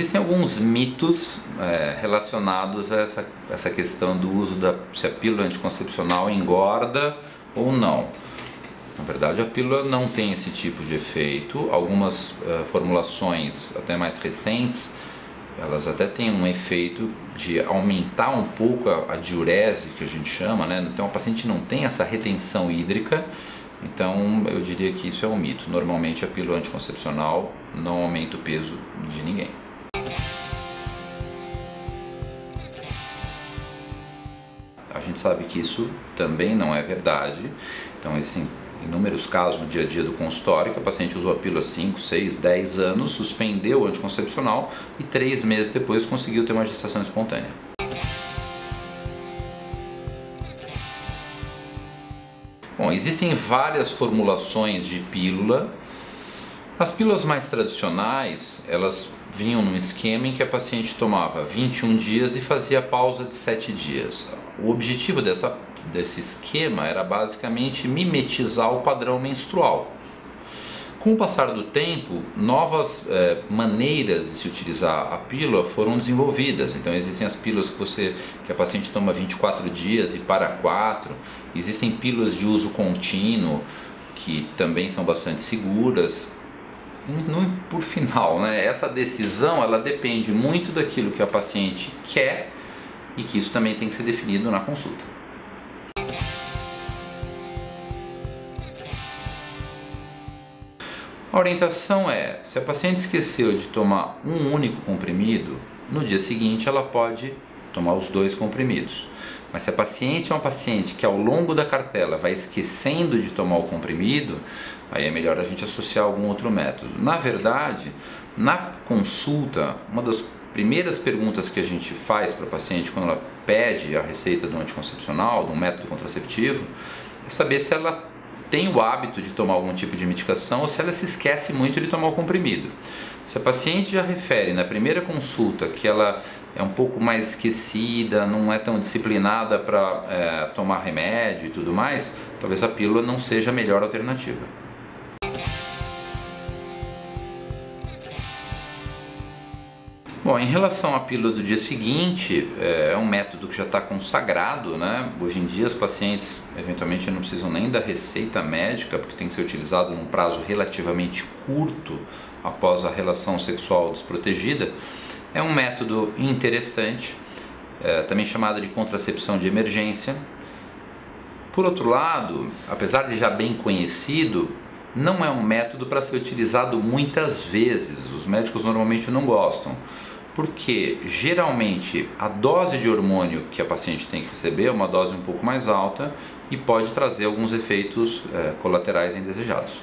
existem alguns mitos relacionados a essa questão do uso se a pílula anticoncepcional engorda ou não. Na verdade, a pílula não tem esse tipo de efeito. Algumas formulações até mais recentes, elas até têm um efeito de aumentar um pouco a diurese, que a gente chama, né? Então, o paciente não tem essa retenção hídrica. Então, eu diria que isso é um mito. Normalmente, a pílula anticoncepcional não aumenta o peso de ninguém. A gente sabe que isso também não é verdade. Então, existem inúmeros casos no dia a dia do consultório que a paciente usou a pílula 5, 6, 10 anos, suspendeu o anticoncepcional e 3 meses depois conseguiu ter uma gestação espontânea. Bom, existem várias formulações de pílula. As pílulas mais tradicionais, elas vinham num esquema em que a paciente tomava 21 dias e fazia pausa de 7 dias. O objetivo desse esquema era basicamente mimetizar o padrão menstrual. Com o passar do tempo, novas maneiras de se utilizar a pílula foram desenvolvidas. Então existem as pílulas que a paciente toma 24 dias e para 4. Existem pílulas de uso contínuo, que também são bastante seguras. Por final, né, essa decisão ela depende muito daquilo que a paciente quer e que isso também tem que ser definido na consulta. A orientação é, se a paciente esqueceu de tomar um único comprimido, no dia seguinte ela pode tomar os 2 comprimidos. Mas se a paciente é uma paciente que ao longo da cartela vai esquecendo de tomar o comprimido, aí é melhor a gente associar algum outro método. Na verdade, na consulta, uma das primeiras perguntas que a gente faz para a paciente quando ela pede a receita do anticoncepcional, de um método contraceptivo, é saber se ela tem o hábito de tomar algum tipo de medicação ou se ela se esquece muito de tomar o comprimido. Se a paciente já refere na primeira consulta que ela é um pouco mais esquecida, não é tão disciplinada para tomar remédio e tudo mais, talvez a pílula não seja a melhor alternativa. Bom, em relação à pílula do dia seguinte, é um método que já está consagrado, né? Hoje em dia, os pacientes eventualmente não precisam nem da receita médica, porque tem que ser utilizado num prazo relativamente curto após a relação sexual desprotegida. É um método interessante, também chamado de contracepção de emergência. Por outro lado, apesar de já bem conhecido, não é um método para ser utilizado muitas vezes. Os médicos normalmente não gostam, porque geralmente a dose de hormônio que a paciente tem que receber é uma dose um pouco mais alta e pode trazer alguns efeitos colaterais indesejados.